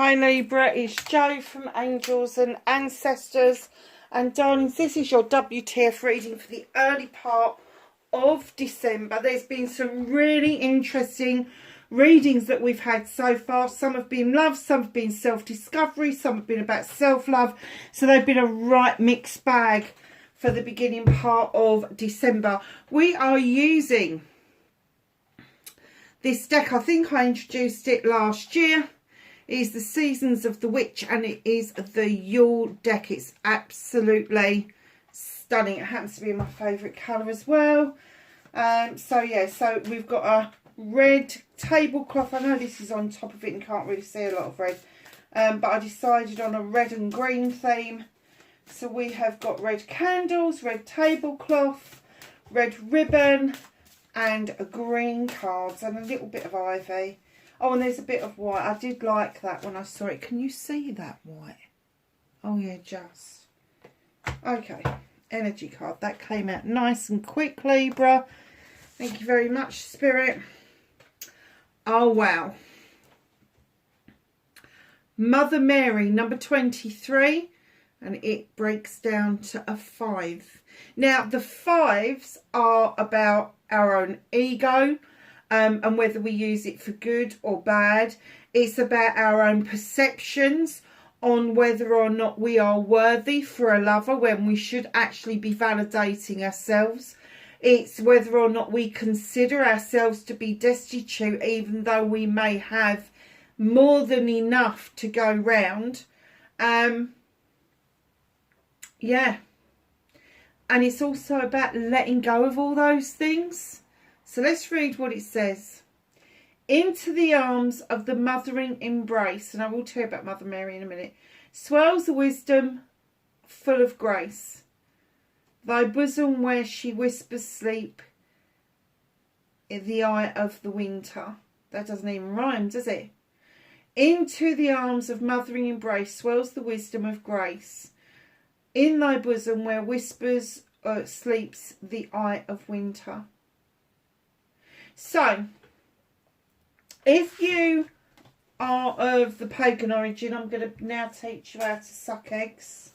Hi Libra, it's Jo from Angels and Ancestors, and darlings, this is your WTF reading for the early part of December. There's been some really interesting readings that we've had so far. Some have been love, some have been self-discovery, some have been about self-love, so they've been a right mixed bag for the beginning part of December. We are using this deck. I think I introduced it last year. It is the Seasons of the Witch, and it is the Yule deck. It's absolutely stunning. It happens to be my favourite colour as well. So we've got a red tablecloth. I know this is on top of it and can't really see a lot of red, but I decided on a red and green theme. So we have got red candles, red tablecloth, red ribbon, and green cards, and a little bit of ivy. Oh, and there's a bit of white. I did like that when I saw it. Can you see that white? Oh, yeah, just. Okay. Energy card. That came out nice and quick, Libra. Thank you very much, Spirit. Oh, wow. Mother Mary, number 23. And it breaks down to a 5. Now, the 5s are about our own ego. And whether we use it for good or bad. It's about our own perceptions on whether or not we are worthy for a lover when we should actually be validating ourselves. It's whether or not we consider ourselves to be destitute, even though we may have more than enough to go round. Yeah. And it's also about letting go of all those things. So let's read what it says. Into the arms of the mothering embrace, and I will tell you about Mother Mary in a minute, swells the wisdom full of grace. Thy bosom where she whispers sleep in the eye of the winter. That doesn't even rhyme, does it? Into the arms of mothering embrace swells the wisdom of grace. In thy bosom where whispers sleeps the eye of winter. So, if you are of the pagan origin, I'm going to now teach you how to suck eggs.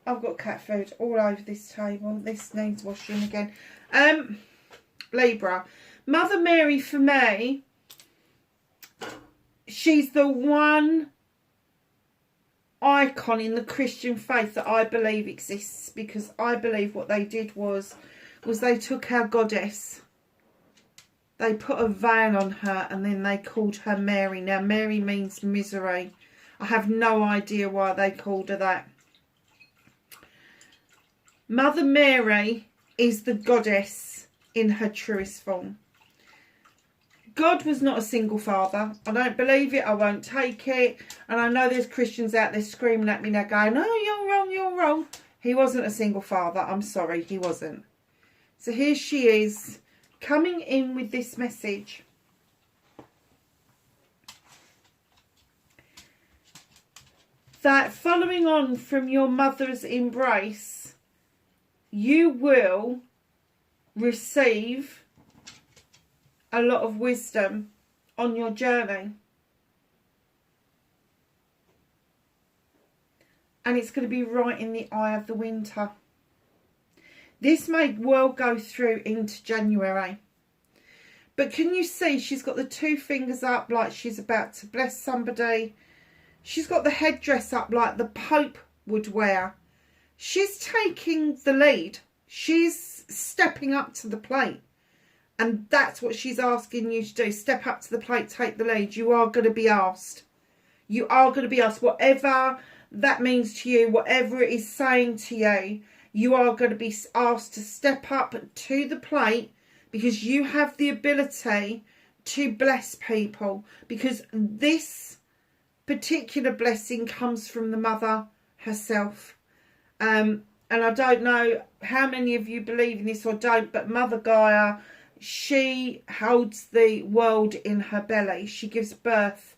I've got cat food all over this table. This needs washing again. Libra. Mother Mary, for me, she's the one icon in the Christian faith that I believe exists, because I believe what they did was they took our goddess. They put a veil on her and then they called her Mary. Now, Mary means misery. I have no idea why they called her that. Mother Mary is the goddess in her truest form. God was not a single father. I don't believe it. I won't take it. And I know there's Christians out there screaming at me now going, "Oh, you're wrong, you're wrong." He wasn't a single father. I'm sorry, he wasn't. So here she is, coming in with this message. That following on from your mother's embrace, you will receive a lot of wisdom on your journey. And it's going to be right in the eye of the winter. This may well go through into January. But can you see she's got the 2 fingers up like she's about to bless somebody. She's got the headdress up like the Pope would wear. She's taking the lead. She's stepping up to the plate. And that's what she's asking you to do. Step up to the plate, take the lead. You are going to be asked. You are going to be asked. Whatever that means to you, whatever it is saying to you, you are going to be asked to step up to the plate, because you have the ability to bless people. Because this particular blessing comes from the mother herself. And I don't know how many of you believe in this or don't, but Mother Gaia, she holds the world in her belly. She gives birth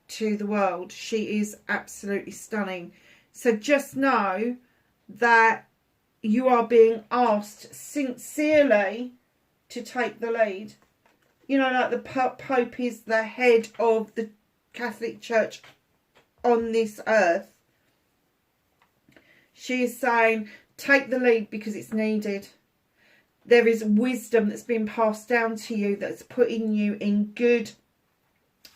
to the world. She is absolutely stunning. So just know that you are being asked sincerely to take the lead. You know, like the Pope is the head of the Catholic Church on this earth. She is saying, take the lead because it's needed. There is wisdom that's been passed down to you that's putting you in good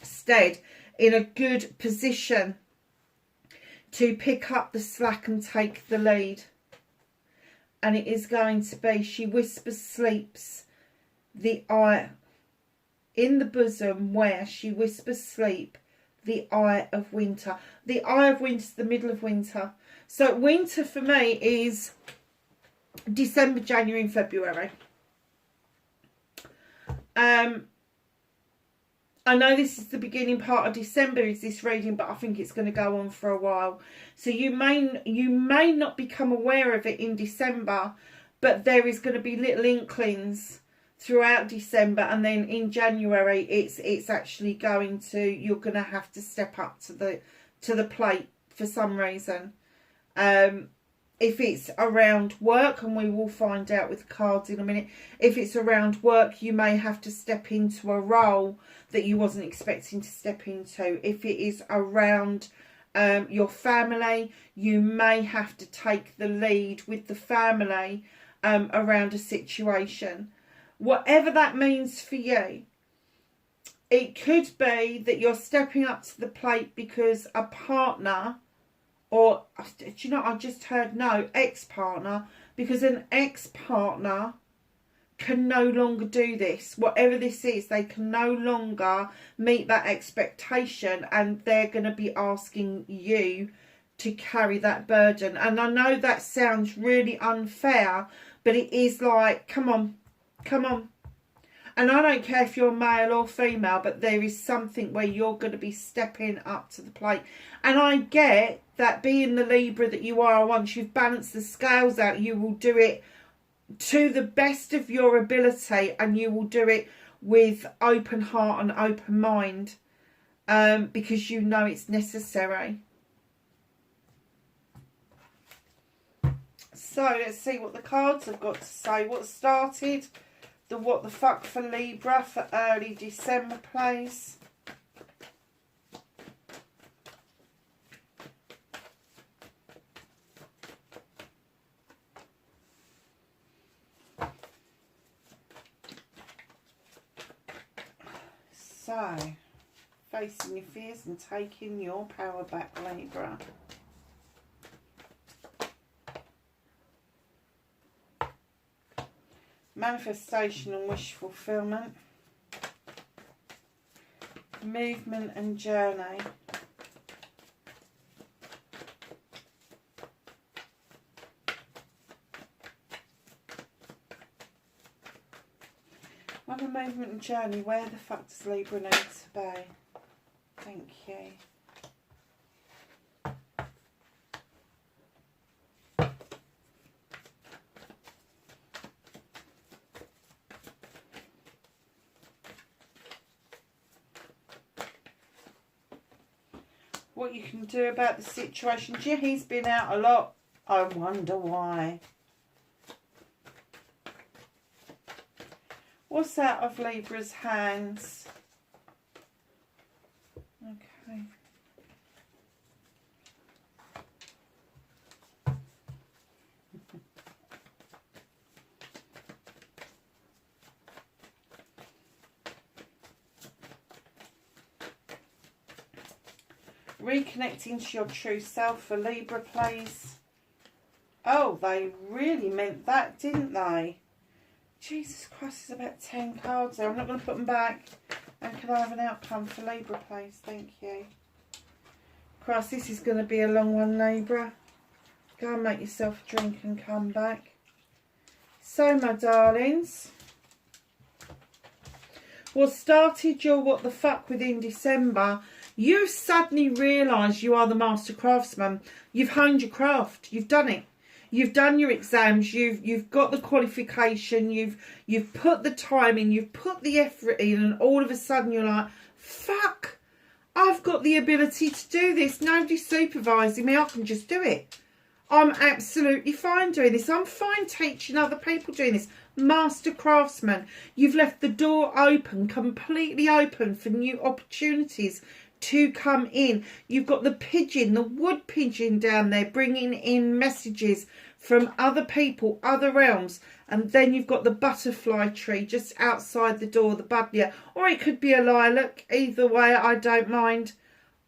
stead, in a good position to pick up the slack and take the lead. And it is going to be, she whispers sleeps, the eye in the bosom where she whispers sleep, the eye of winter. The eye of winter is the middle of winter. So winter for me is December, January and February. I know this is the beginning part of December is this reading, but I think it's going to go on for a while. So you may not become aware of it in December, but there is going to be little inklings throughout December, and then in January it's actually going to, you're going to have to step up to the plate for some reason. If it's around work, and we will find out with the cards in a minute, if it's around work, you may have to step into a role that you wasn't expecting to step into. If it is around your family, you may have to take the lead with the family around a situation. Whatever that means for you, it could be that you're stepping up to the plate because a partner, or, do you know, I just heard no, ex-partner, because an ex-partner can no longer do this. Whatever this is, they can no longer meet that expectation, and they're going to be asking you to carry that burden. And I know that sounds really unfair, but it is like, come on, come on. And I don't care if you're male or female, but there is something where you're going to be stepping up to the plate. And I get that being the Libra that you are, once you've balanced the scales out, you will do it to the best of your ability, and you will do it with open heart and open mind, because you know it's necessary. So let's see what the cards have got to say. What started the what the fuck for Libra for early December, please. So, facing your fears and taking your power back, Libra. Manifestation and wish fulfillment. Movement and journey. On a movement and journey, where the fuck does Libra need to be? Thank you. What you can do about the situation. Yeah, he's been out a lot. I wonder why. What's out of Libra's hands? Okay. Reconnecting to your true self for Libra, please. Oh, they really meant that, didn't they? Jesus Christ, there's about 10 cards there. I'm not going to put them back. And can I have an outcome for Libra, please? Thank you. Christ, this is going to be a long one, Libra. Go and make yourself a drink and come back. So, my darlings, what started your what the fuck within December, you suddenly realise you are the master craftsman. You've honed your craft. You've done it. You've done your exams, you've got the qualification, you've put the time in, you've put the effort in, and all of a sudden you're like, fuck, I've got the ability to do this. Nobody's supervising me, I can just do it. I'm absolutely fine doing this. I'm fine teaching other people doing this. Master craftsman. You've left the door open, completely open for new opportunities to come in. You've got the pigeon, the wood pigeon down there, bringing in messages from other people, other realms. And then you've got the butterfly tree just outside the door, the buddleia. Or it could be a lilac. Either way, I don't mind.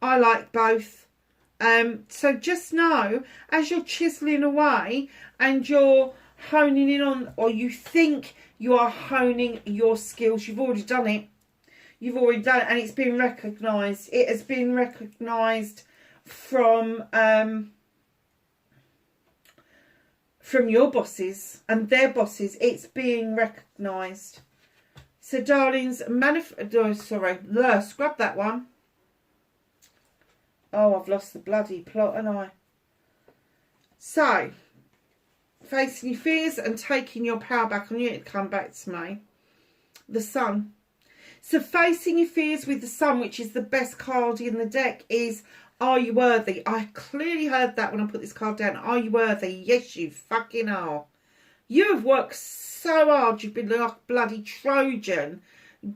I like both. So just know, as you're chiseling away and you're honing in on, or you think you are honing your skills, you've already done it. You've already done it, and it's been recognised. It has been recognised from your bosses and their bosses. It's being recognised. So, darlings, scrub that one. Oh, I've lost the bloody plot, haven't I? So, facing your fears and taking your power back on you. It come back to me. The Sun. So facing your fears with the Sun, which is the best card in the deck, is, are you worthy? I clearly heard that when I put this card down. Are you worthy? Yes, you fucking are. You have worked so hard. You've been like a bloody Trojan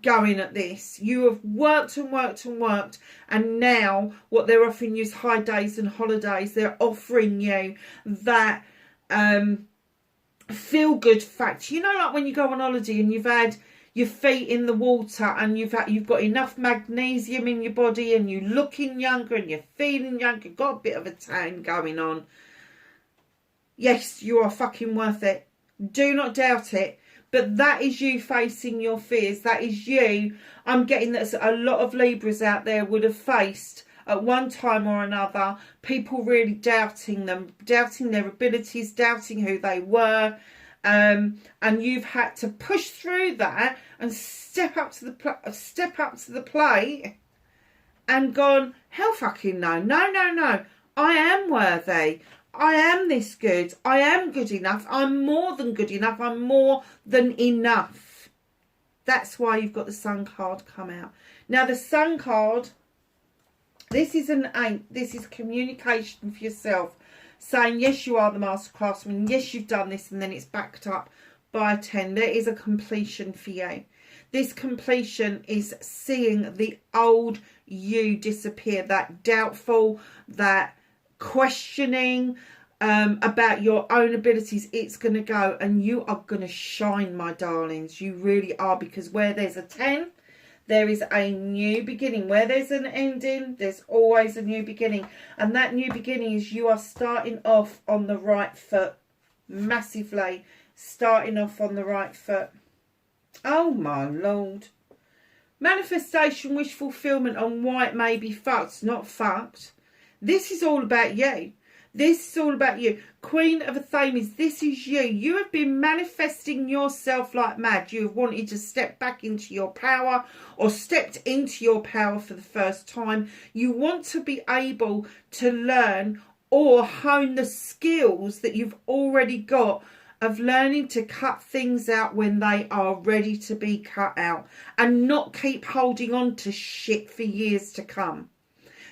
going at this. You have worked and worked and worked, and now what they're offering you is high days and holidays. They're offering you that feel good fact. You know, like when you go on holiday and you've had your feet in the water and you've got enough magnesium in your body and you're looking younger and you're feeling younger, got a bit of a tan going on. Yes, you are fucking worth it. Do not doubt it. But that is you facing your fears. That is you. I'm getting that a lot of Libras out there would have faced at one time or another, people really doubting them, doubting their abilities, doubting who they were. And you've had to push through that and step up to the plate and gone, hell fucking no. I am worthy. I am this good. I am good enough. I'm more than good enough. I'm more than enough. That's why you've got the Sun card come out. Now the Sun card, this is an 8. This is communication for yourself. Saying, yes, you are the master craftsman. Yes, you've done this. And then it's backed up by a 10. There is a completion for you. This completion is seeing the old you disappear. That doubtful, that questioning about your own abilities. It's going to go. And you are going to shine, my darlings. You really are. Because where there's a 10... there is a new beginning. Where there's an ending, there's always a new beginning. And that new beginning is you are starting off on the right foot. Massively starting off on the right foot. Oh my Lord. Manifestation, wish fulfillment on why it may be fucked, not fucked. This is all about you. This is all about you. Queen of Athames, this is you. You have been manifesting yourself like mad. You have wanted to step back into your power or stepped into your power for the first time. You want to be able to learn or hone the skills that you've already got of learning to cut things out when they are ready to be cut out and not keep holding on to shit for years to come.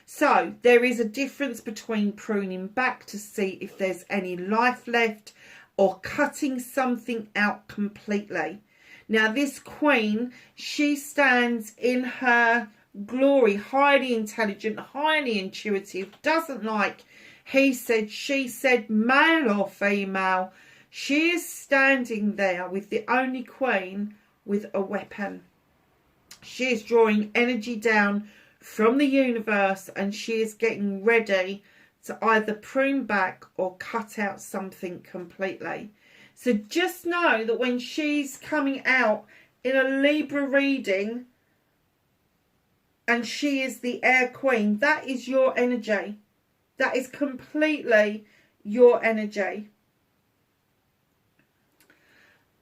So there is a difference between pruning back to see if there's any life left or cutting something out completely. Now this queen, she stands in her glory, highly intelligent, highly intuitive, doesn't like he said, she said, male or female. She is standing there with the only queen with a weapon. She is drawing energy down from the universe and she is getting ready to either prune back or cut out something completely. So just know that when she's coming out in a Libra reading and she is the air queen, that is your energy. That is completely your energy.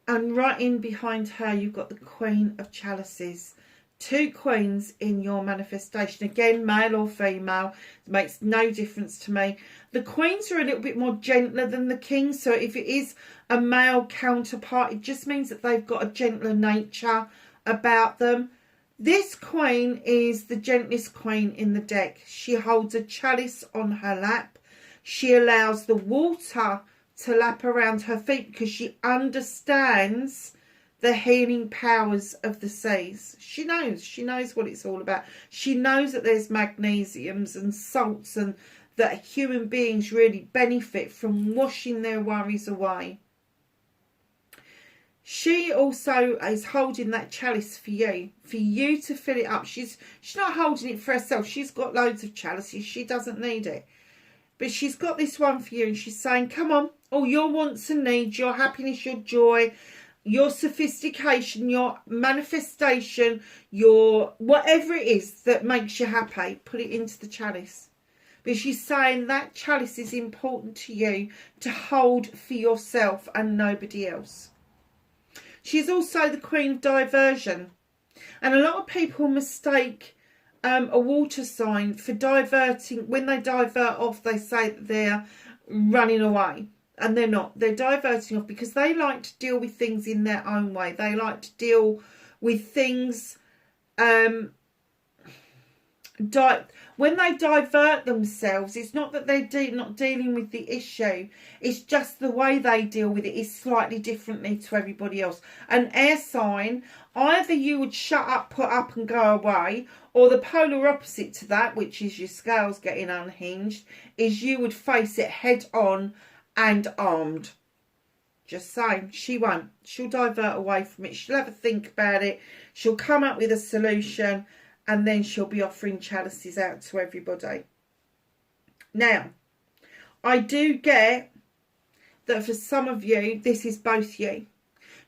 And right in behind her, you've got the Queen of Chalices. 2 queens in your manifestation. Again, male or female, it makes no difference to me. The queens are a little bit more gentler than the kings. So if it is a male counterpart, it just means that they've got a gentler nature about them. This queen is the gentlest queen in the deck. She holds a chalice on her lap. She allows the water to lap around her feet because she understands the healing powers of the seas. She knows what it's all about. She knows that there's magnesiums and salts, and that human beings really benefit from washing their worries away. She also is holding that chalice for you to fill it up. She's not holding it for herself. She's got loads of chalices. She doesn't need it. But she's got this one for you, and she's saying, come on, all your wants and needs, your happiness, your joy, your sophistication, your manifestation, your whatever it is that makes you happy, put it into the chalice. But she's saying that chalice is important to you to hold for yourself and nobody else. She's also the queen of diversion. And a lot of people mistake a water sign for diverting. When they divert off, they say that they're running away. And they're not. They're diverting off because they like to deal with things in their own way. They like to deal with things when they divert themselves. It's not that they're not dealing with the issue. It's just the way they deal with it is slightly differently to everybody else. An air sign, either you would shut up, put up and go away, or the polar opposite to that, which is your scales getting unhinged, is you would face it head on and armed. Just saying, she won't. She'll divert away from it. She'll have a think about it. She'll come up with a solution, and then she'll be offering chalices out to everybody. Now, I do get that for some of you, this is both you.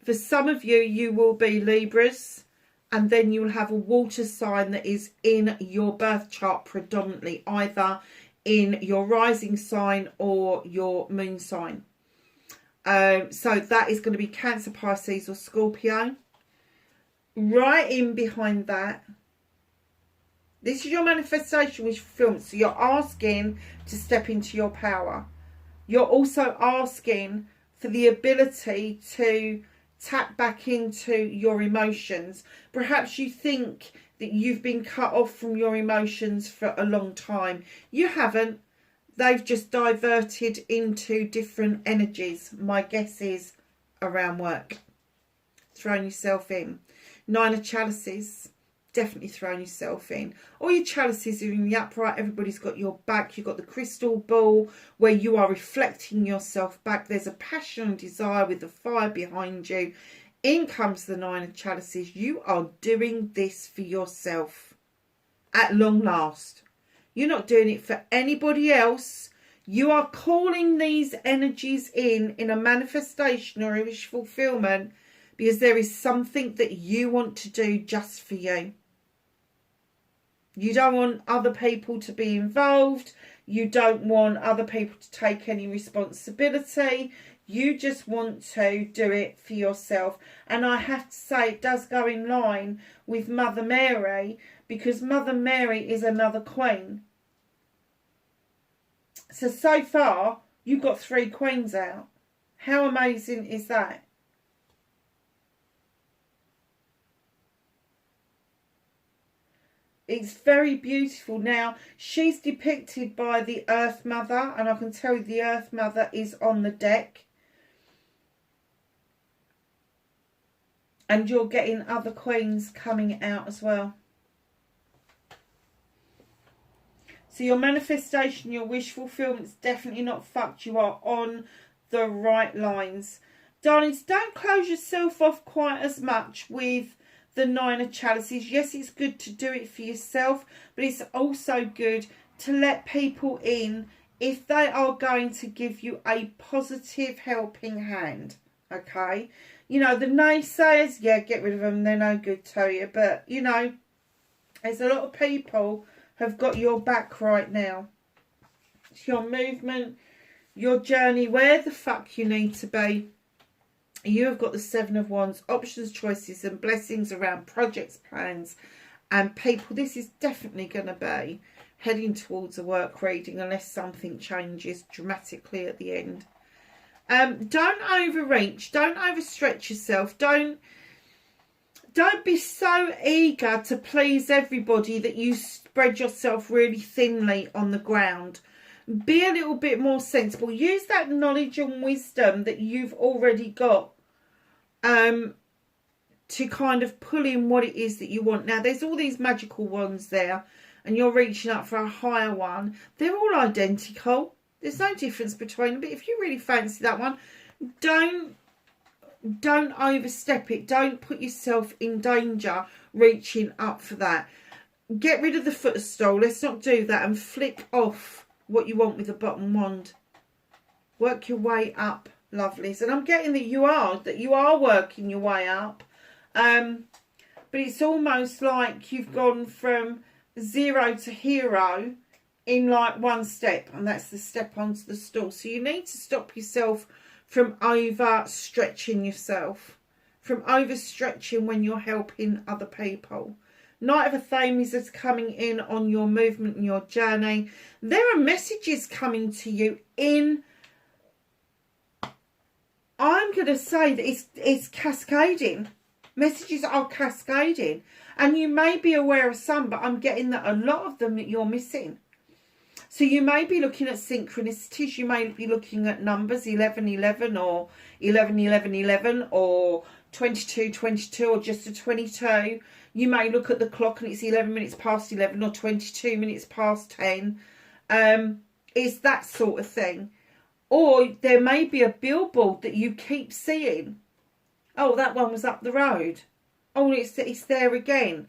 For some of you, you will be Libras, and then you'll have a water sign that is in your birth chart predominantly, either in your rising sign or your moon sign. So that is going to be Cancer, Pisces or Scorpio. Right in behind that, this is your manifestation wish fulfillment. So you're asking to step into your power. You're also asking for the ability to tap back into your emotions. Perhaps you think that you've been cut off from your emotions for a long time. You haven't. They've just diverted into different energies. My guess is around work. Throwing yourself in. 9 of Chalices. Definitely throwing yourself in. All your chalices are in the upright. Everybody's got your back. You've got the crystal ball where you are reflecting yourself back. There's a passion and desire with the fire behind you. In comes the 9 of Chalices. You are doing this for yourself at long last. You're not doing it for anybody else. You are calling these energies in a manifestation or a wish fulfillment because there is something that you want to do just for you. You don't want other people to be involved. You don't want other people to take any responsibility. You just want to do it for yourself. And I have to say, it does go in line with Mother Mary, because Mother Mary is another queen. So far, you've got 3 queens out. How amazing is that? It's very beautiful. Now, she's depicted by the Earth Mother, and I can tell you the Earth Mother is on the deck. And you're getting other queens coming out as well. So your manifestation, your wish fulfillment is definitely not fucked. You are on the right lines. Darlings, don't close yourself off quite as much with the 9 of Chalices. Yes, it's good to do it for yourself, but it's also good to let people in if they are going to give you a positive helping hand. Okay? You know, the naysayers, yeah, get rid of them. They're no good to you. But, you know, there's a lot of people have got your back right now. It's your movement, your journey, where the fuck you need to be. You have got the 7 of Wands, options, choices and blessings around projects, plans and people. This is definitely going to be heading towards a work reading unless something changes dramatically at the end. Don't overreach. Don't overstretch yourself. Don't be so eager to please everybody that you spread yourself really thinly on the ground. Be a little bit more sensible. Use that knowledge and wisdom that you've already got to kind of pull in what it is that you want. Now, there's all these magical wands there, and you're reaching up for a higher one. They're all identical. There's no difference between them. But if you really fancy that one, don't overstep it. Don't put yourself in danger reaching up for that. Get rid of the footstool. Let's not do that, and flick off what you want with the bottom wand. Work your way up, lovelies. And I'm getting that you are working your way up. But it's almost like you've gone from 0 to hero in like one step, and that's the step onto the stool. So you need to stop yourself from overstretching yourself, from overstretching when you're helping other people. Knight of Athames is coming in on your movement and your journey. There are messages coming to you in, I'm going to say that it's cascading. Messages are cascading. And you may be aware of some, but I'm getting that a lot of them that you're missing. So you may be looking at synchronicities. You may be looking at numbers 1111 or 111111 or 2222 or just a 22. You may look at the clock and it's 11 minutes past 11 or 22 minutes past 10. It's that sort of thing. Or there may be a billboard that you keep seeing. Oh, that one was up the road. Oh, it's there again.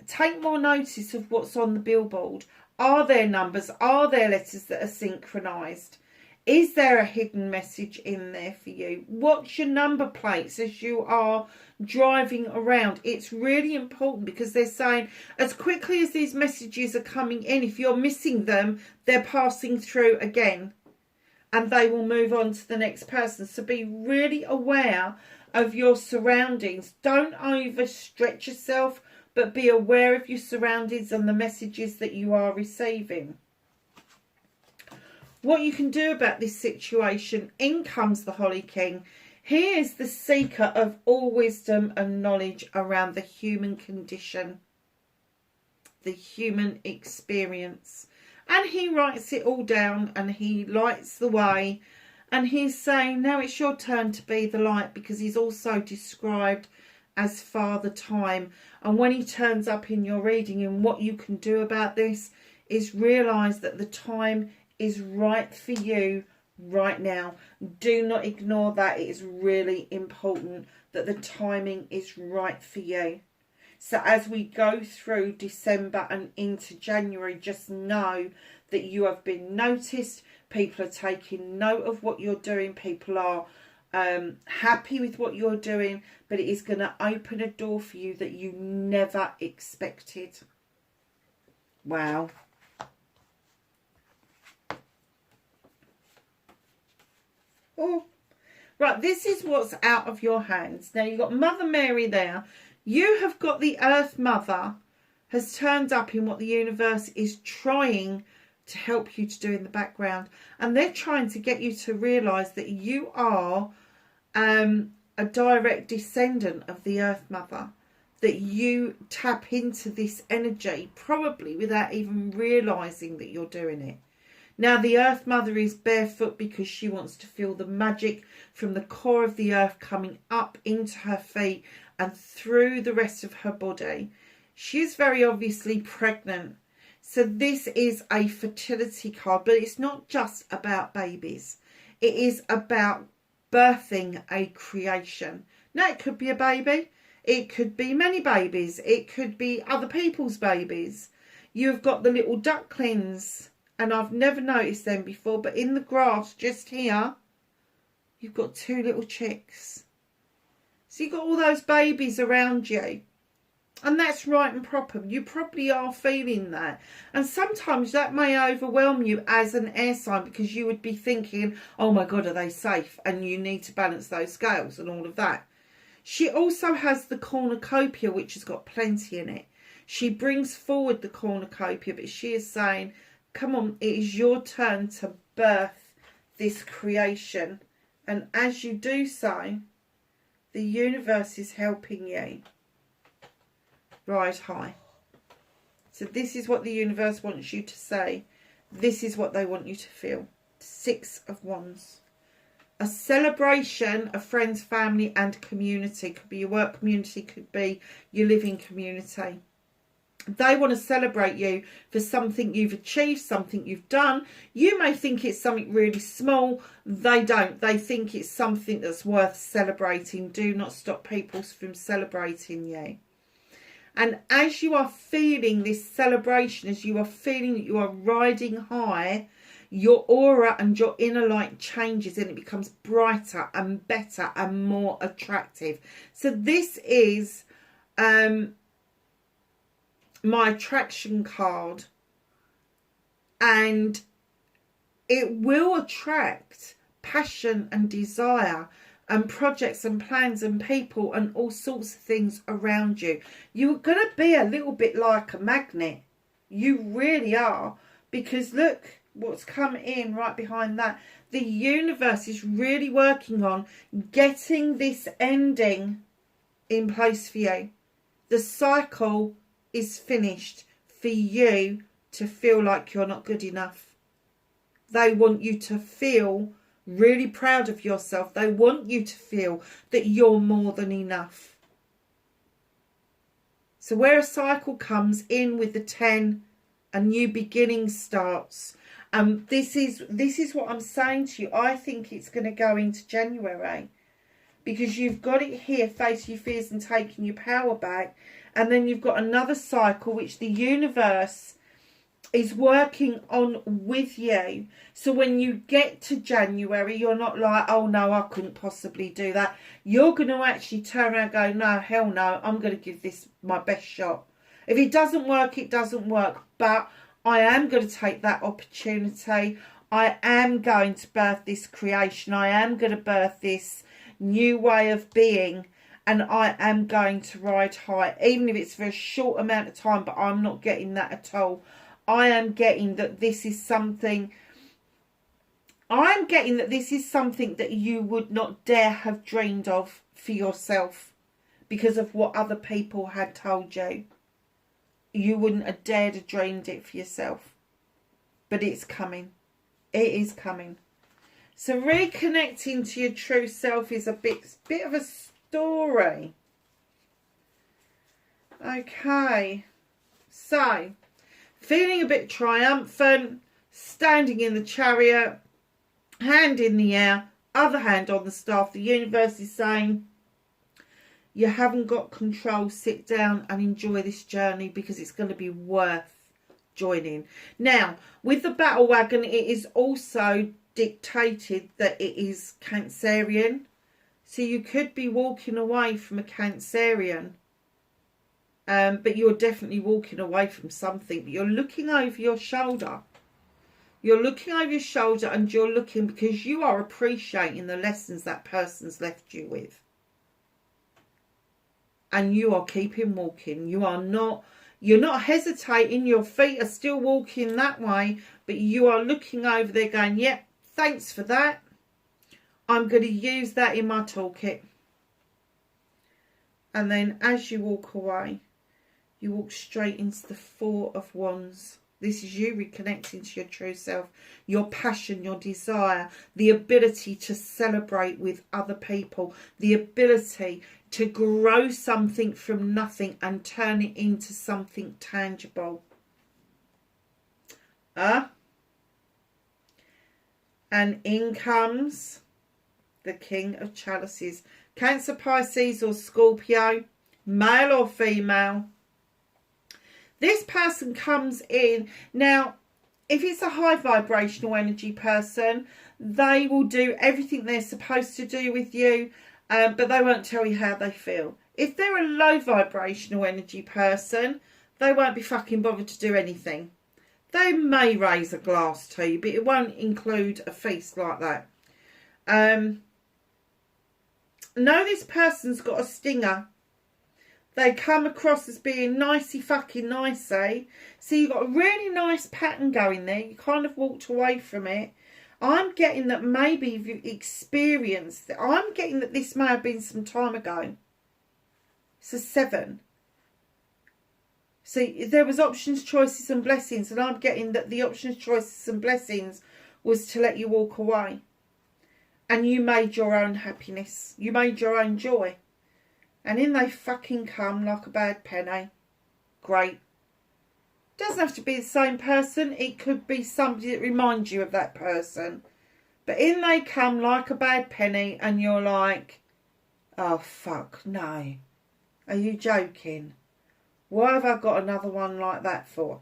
Take more notice of what's on the billboard. Are there numbers? Are there letters that are synchronised? Is there a hidden message in there for you? Watch your number plates as you are driving around. It's really important because they're saying as quickly as these messages are coming in, if you're missing them, they're passing through again and they will move on to the next person. So be really aware of your surroundings. Don't overstretch yourself, but be aware of your surroundings and the messages that you are receiving. What you can do about this situation, in comes the Holly King. He is the seeker of all wisdom and knowledge around the human condition, the human experience. And he writes it all down and he lights the way. And he's saying, now it's your turn to be the light, because he's also described as Father Time. And when he turns up in your reading, and what you can do about this is realise that the time is right for you right now. Do not ignore that. It is really important that the timing is right for you. So as we go through December and into January, just know that you have been noticed. People are taking note of what you're doing. People are happy with what you're doing, but it is going to open a door for you that you never expected. Wow. Oh, right, this is what's out of your hands. Now, you've got Mother Mary there. You have got the Earth Mother has turned up in what the universe is trying to help you to do in the background. And they're trying to get you to realise that you are a direct descendant of the Earth Mother. That you tap into this energy, probably without even realising that you're doing it. Now, the Earth Mother is barefoot because she wants to feel the magic from the core of the earth coming up into her feet and through the rest of her body. She is very obviously pregnant. So this is a fertility card, but it's not just about babies. It is about birthing a creation. Now, it could be a baby. It could be many babies. It could be other people's babies. You've got the little ducklings. And I've never noticed them before, but in the grass just here, you've got 2 little chicks. So you've got all those babies around you. And that's right and proper. You probably are feeling that. And sometimes that may overwhelm you as an air sign, because you would be thinking, oh my God, are they safe? And you need to balance those scales and all of that. She also has the cornucopia, which has got plenty in it. She brings forward the cornucopia, but she is saying, come on, it is your turn to birth this creation. And as you do so, the universe is helping you ride high. So this is what the universe wants you to say. This is what they want you to feel. 6 of Wands. a celebration of friends, family and community. Could be your work community, could be your living community. They want to celebrate you for something you've achieved, something you've done. You may think it's something really small. They don't. They think it's something that's worth celebrating. Do not stop people from celebrating you. And as you are feeling this celebration, as you are feeling that you are riding high, your aura and your inner light changes and it becomes brighter and better and more attractive. So this is my attraction card, and it will attract passion and desire and projects and plans and people and all sorts of things around you. You're going to be a little bit like a magnet. You really are, because look what's come in right behind that. The universe is really working on getting this ending in place for you. The cycle is finished for you to feel like you're not good enough. They want you to feel really proud of yourself. They want you to feel that you're more than enough. So where a cycle comes in with the 10, a new beginning starts. This is what I'm saying to you. I think it's going to go into January, because you've got it here, face your fears and taking your power back. And then you've got another cycle which the universe is working on with you. So when you get to January, you're not like, oh no, I couldn't possibly do that. You're going to actually turn around and go, no, hell no, I'm going to give this my best shot. If it doesn't work, it doesn't work. But I am going to take that opportunity. I am going to birth this creation. I am going to birth this new way of being. And I am going to ride high, even if it's for a short amount of time, but I'm not getting that at all. I am getting that this is something, I'm getting that this is something that you would not dare have dreamed of for yourself because of what other people had told you. You wouldn't have dared have dreamed it for yourself. But it's coming. It is coming. So reconnecting to your true self is a bit of a story. Okay, so feeling a bit triumphant, standing in the chariot, hand in the air, other hand on the staff. The universe is saying you haven't got control. Sit down and enjoy this journey, because it's going to be worth joining. Now with the battle wagon, it is also dictated that it is Cancerian. So you could be walking away from a Cancerian, but you're definitely walking away from something. But you're looking over your shoulder. You're looking over your shoulder and you're looking because you are appreciating the lessons that person's left you with. And you are keeping walking. You're not hesitating. Your feet are still walking that way, but you are looking over there going, yep, thanks for that. I'm going to use that in my toolkit. And then as you walk away, you walk straight into the Four of Wands. This is you reconnecting to your true self, your passion, your desire, the ability to celebrate with other people, the ability to grow something from nothing and turn it into something tangible. And in comes the King of Chalices. Cancer, Pisces or Scorpio, male or female. This person comes in. Now, if it's a high vibrational energy person, they will do everything they're supposed to do with you, but they won't tell you how they feel. If they're a low vibrational energy person, they won't be fucking bothered to do anything. They may raise a glass to you, but it won't include a feast like that. No, this person's got a stinger. They come across as being nicey fucking nicey. So you've got a really nice pattern going there. You kind of walked away from it. I'm getting that maybe you've experienced that. I'm getting that this may have been some time ago. It's a 7. So there was options, choices and blessings. And I'm getting that the options, choices and blessings was to let you walk away. And you made your own happiness. You made your own joy. And in they fucking come like a bad penny. Great. Doesn't have to be the same person. It could be somebody that reminds you of that person. But in they come like a bad penny and you're like, oh fuck, no. Are you joking? Why have I got another one like that for?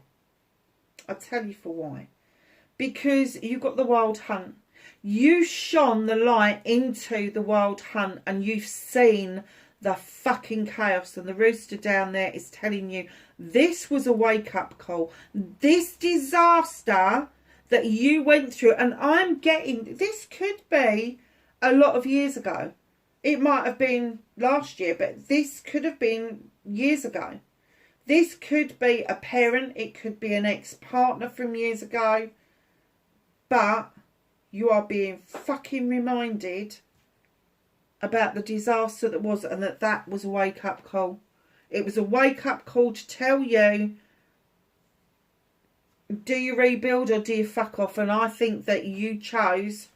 I'll tell you for why. Because you got the wild hunt. You shone the light into the wild hunt and you've seen the fucking chaos, and the rooster down there is telling you this was a wake-up call. This disaster that you went through, and I'm getting, this could be a lot of years ago. It might have been last year, but this could have been years ago. This could be a parent, it could be an ex-partner from years ago, but you are being fucking reminded about the disaster that was, and that was a wake-up call. It was a wake-up call to tell you, do you rebuild or do you fuck off? And I think that you chose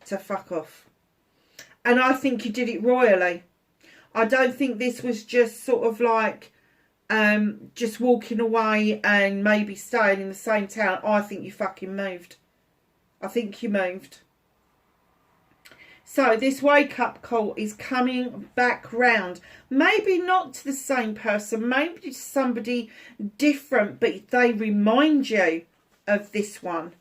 to fuck off. And I think you did it royally. I don't think this was just sort of like just walking away and maybe staying in the same town. I think you fucking moved. I think you moved. So this wake-up call is coming back round. Maybe not to the same person, maybe to somebody different, but they remind you of this one.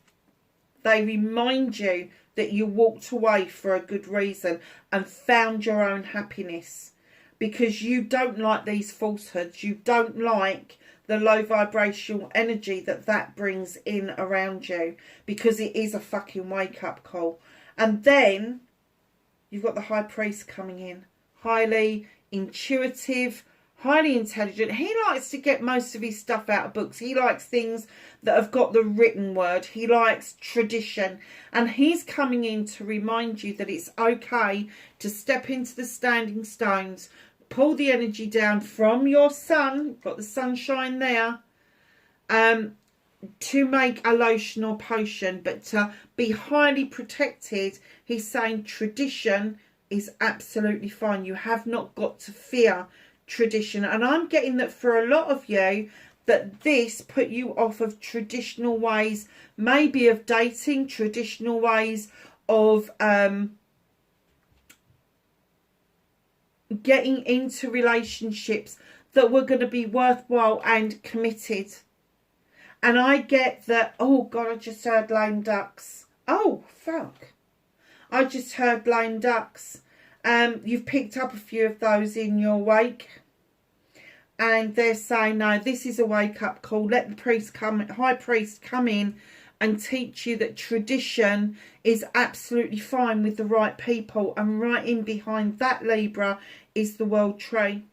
They remind you that you walked away for a good reason and found your own happiness. Because you don't like these falsehoods. You don't like the low vibrational energy that brings in around you. Because it is a fucking wake-up call. And then you've got the high priest coming in. Highly intuitive, highly intelligent. He likes to get most of his stuff out of books. He likes things that have got the written word. He likes tradition. And he's coming in to remind you that it's okay to step into the standing stones, pull the energy down from your sun, got the sunshine there, to make a lotion or potion, but to be highly protected. He's saying tradition is absolutely fine. You have not got to fear tradition. And I'm getting that for a lot of you, that this put you off of traditional ways, maybe of dating, traditional ways of getting into relationships that were going to be worthwhile and committed. And I get that, oh God, I just heard lame ducks. Oh, fuck. I just heard lame ducks. You've picked up a few of those in your wake. And they're saying, no, this is a wake-up call. Let the priest come, high priest come in and teach you that tradition is absolutely fine with the right people. And right in behind that, Libra, is the world tree.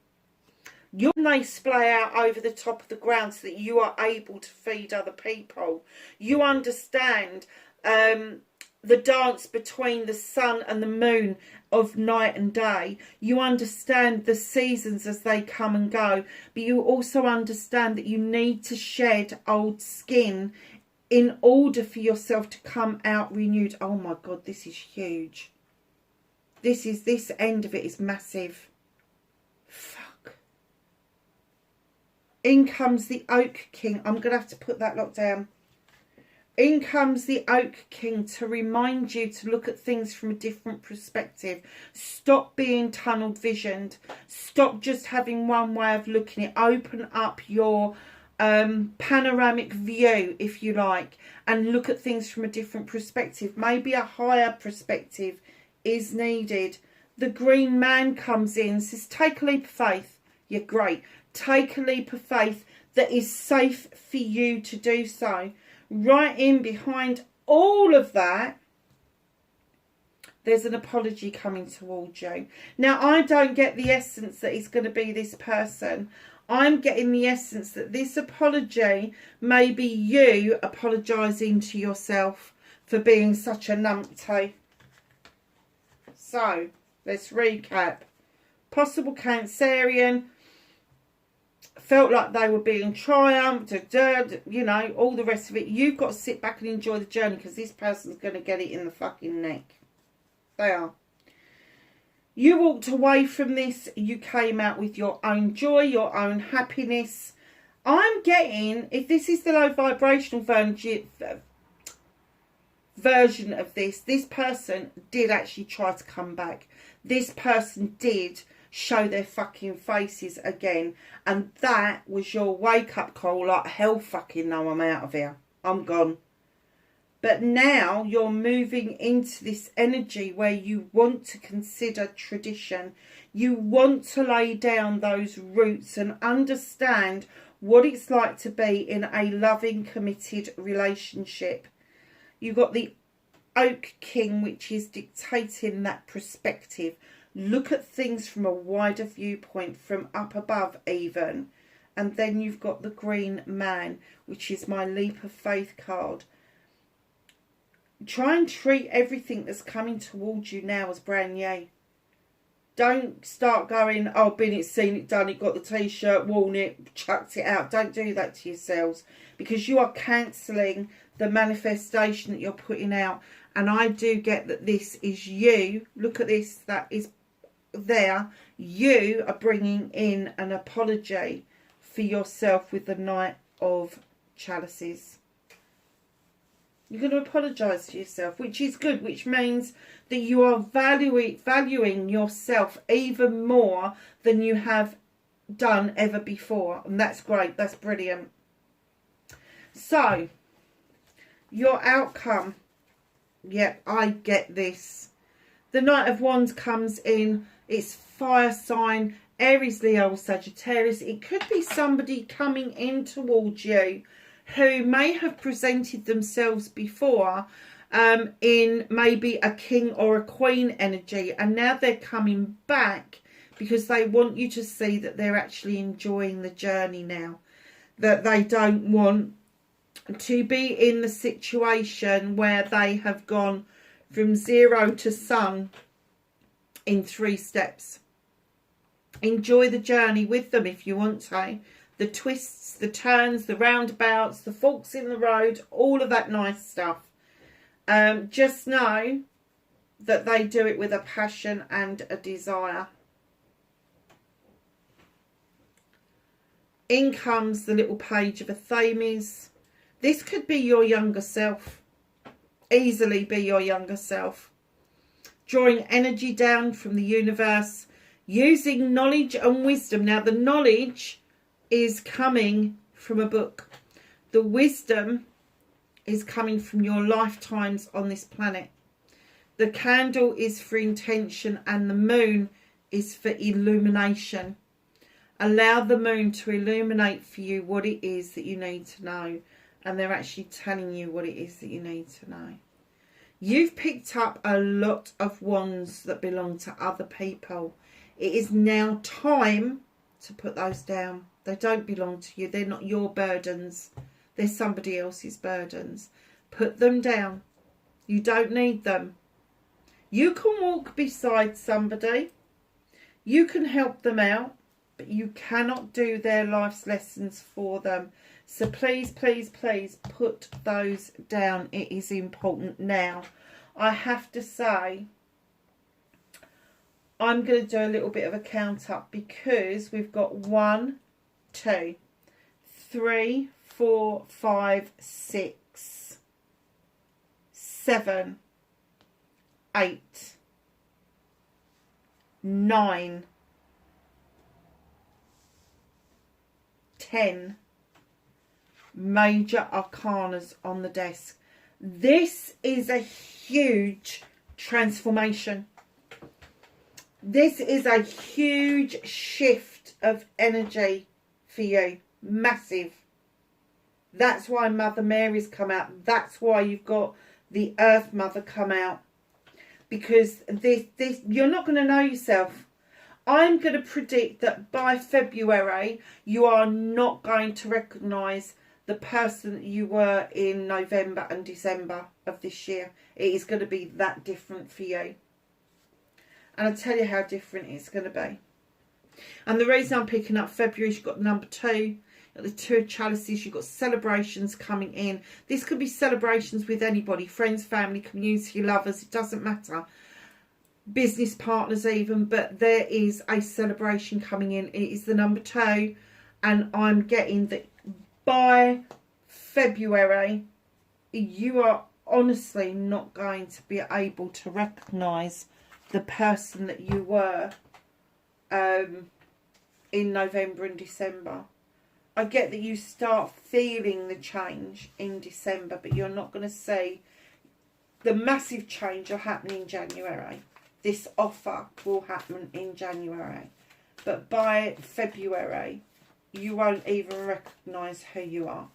Your may splay out over the top of the ground so that you are able to feed other people. You understand the dance between the sun and the moon of night and day. You understand the seasons as they come and go. But you also understand that you need to shed old skin in order for yourself to come out renewed. Oh my God, this is huge. This end of it is massive. Fuck. In comes the Oak King. I'm going to have to put that lot down. In comes the Oak King to remind you to look at things from a different perspective. Stop being tunnel visioned. Stop just having one way of looking at it. Open up your panoramic view, if you like, and look at things from a different perspective. Maybe a higher perspective is needed. The Green Man comes in and says, take a leap of faith. You're great. Take a leap of faith that is safe for you to do so. Right in behind all of that, there's an apology coming towards you. Now, I don't get the essence that it's going to be this person. I'm getting the essence that this apology may be you apologising to yourself for being such a numpty. So, let's recap. Possible Cancerian. Felt like they were being triumphed, you know, all the rest of it. You've got to sit back and enjoy the journey because this person's going to get it in the fucking neck. They are. You walked away from this. You came out with your own joy, your own happiness. I'm getting, if this is the low vibrational version of this person did actually try to come back. This person did show their fucking faces again. And that was your wake-up call, like, hell fucking no, I'm out of here. I'm gone. But now you're moving into this energy where you want to consider tradition. You want to lay down those roots and understand what it's like to be in a loving, committed relationship. You've got the Oak King, which is dictating that perspective. Look at things from a wider viewpoint, from up above even. And then you've got the Green Man, which is my Leap of Faith card. Try and treat everything that's coming towards you now as brand new. Don't start going, oh, been it, seen it, done it, got the t-shirt, worn it, chucked it out. Don't do that to yourselves, because you are cancelling the manifestation that you're putting out. And I do get that this is you. Look at this, that is there. You are bringing in an apology for yourself with the Knight of Chalices. You're going to apologise to yourself, which is good, which means that you are valuing yourself even more than you have done ever before. And that's great. That's brilliant. So, your outcome. Yep, I get this. The Knight of Wands comes in. It's fire sign, Aries, Leo, Sagittarius. It could be somebody coming in towards you who may have presented themselves before in maybe a king or a queen energy, and now they're coming back because they want you to see that they're actually enjoying the journey now, that they don't want to be in the situation where they have gone from 0 to sun in 3 steps. Enjoy the journey with them if you want to. The twists, the turns, the roundabouts, the forks in the road, all of that nice stuff. Just know that they do it with a passion and a desire. In comes the little page of Athames. This could be your younger self. Easily be your younger self. Drawing energy down from the universe. Using knowledge and wisdom. Now the knowledge is coming from a book. The wisdom is coming from your lifetimes on this planet. The candle is for intention and the moon is for illumination. Allow the moon to illuminate for you what it is that you need to know. And they're actually telling you what it is that you need to know. You've picked up a lot of wands that belong to other people. It is now time to put those down. They don't belong to you. They're not your burdens. They're somebody else's burdens. Put them down. You don't need them. You can walk beside somebody. You can help them out. But you cannot do their life's lessons for them. So please, please, please put those down. It is important now. I have to say, I'm going to do a little bit of a count up because we've got 1, 2, 3, 4, 5, 6, 7, 8, 9, 10 major arcanas on the desk. This is a huge transformation. This is a huge shift of energy for you. Massive. That's why Mother Mary's come out. That's why you've got the Earth Mother come out. Because this you're not going to know yourself. I'm going to predict that by February, you are not going to recognise the person that you were in November and December of this year. It is going to be that different for you. And I'll tell you how different it's going to be. And the reason I'm picking up February is you've got number 2. You've got the 2 of Chalices. You've got celebrations coming in. This could be celebrations with anybody. Friends, family, community, lovers. It doesn't matter. business partners even, but there is a celebration coming in. It is the number 2, and I'm getting that by February you are honestly not going to be able to recognise the person that you were in November and December. I get that you start feeling the change in December, but you're not going to see the massive change will happen in January. This offer will happen in January. But by February, you won't even recognise who you are.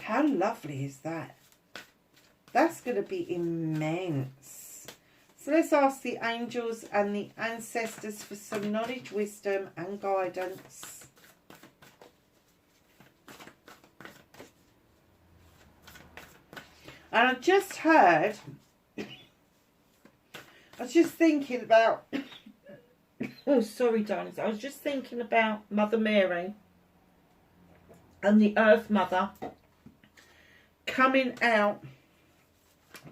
How lovely is that? That's going to be immense. So let's ask the angels and the ancestors for some knowledge, wisdom and guidance. And I just heard, I was just thinking about, oh sorry darlings, I was just thinking about Mother Mary and the Earth Mother coming out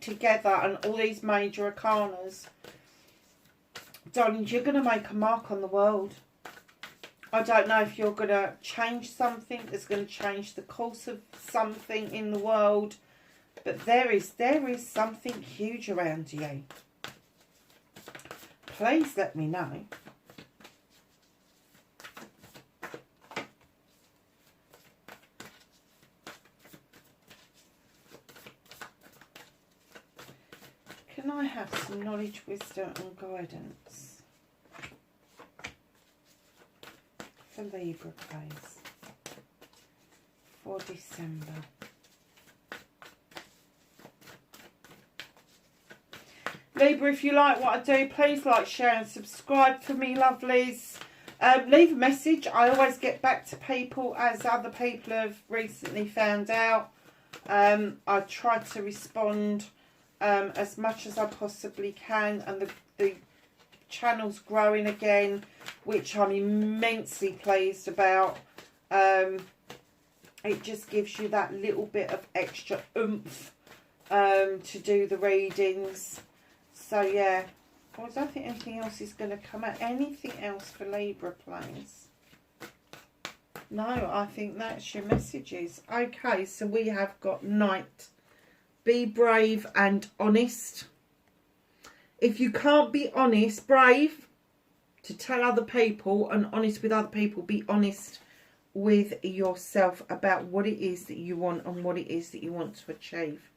together and all these major arcanas. Darlings, you're going to make a mark on the world. I don't know if you're going to change something that's going to change the course of something in the world, but there is something huge around you. Please let me know. Can I have some knowledge, wisdom and guidance for Libra, please, for December? Libra, if you like what I do, please like, share and subscribe for me, lovelies. Leave a message. I always get back to people, as other people have recently found out. I try to respond as much as I possibly can, and the channel's growing again, which I'm immensely pleased about. It just gives you that little bit of extra oomph to do the readings. So yeah, I don't think anything else is going to come out. Anything else for Libra, please? No, I think that's your messages. Okay, so we have got Knight. Be brave and honest. If you can't be honest, brave to tell other people and honest with other people, be honest with yourself about what it is that you want and what it is that you want to achieve.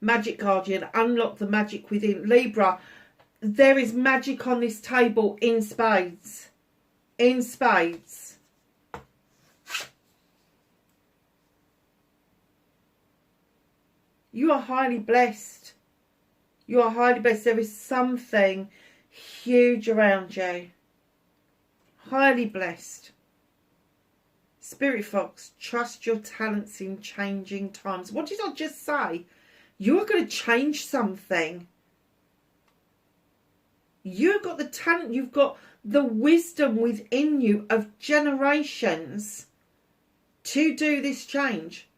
Magic Guardian, unlock the magic within. Libra, there is magic on this table in spades. In spades. You are highly blessed. You are highly blessed. There is something huge around you. Highly blessed. Spirit Fox, trust your talents in changing times. What did I just say? You are going to change something. You've got the talent. You've got the wisdom within you of generations to do this change.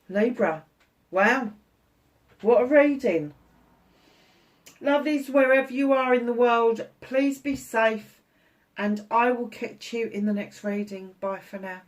Libra, wow, what a reading. Lovelies, wherever you are in the world, please be safe, and I will catch you in the next reading. Bye for now.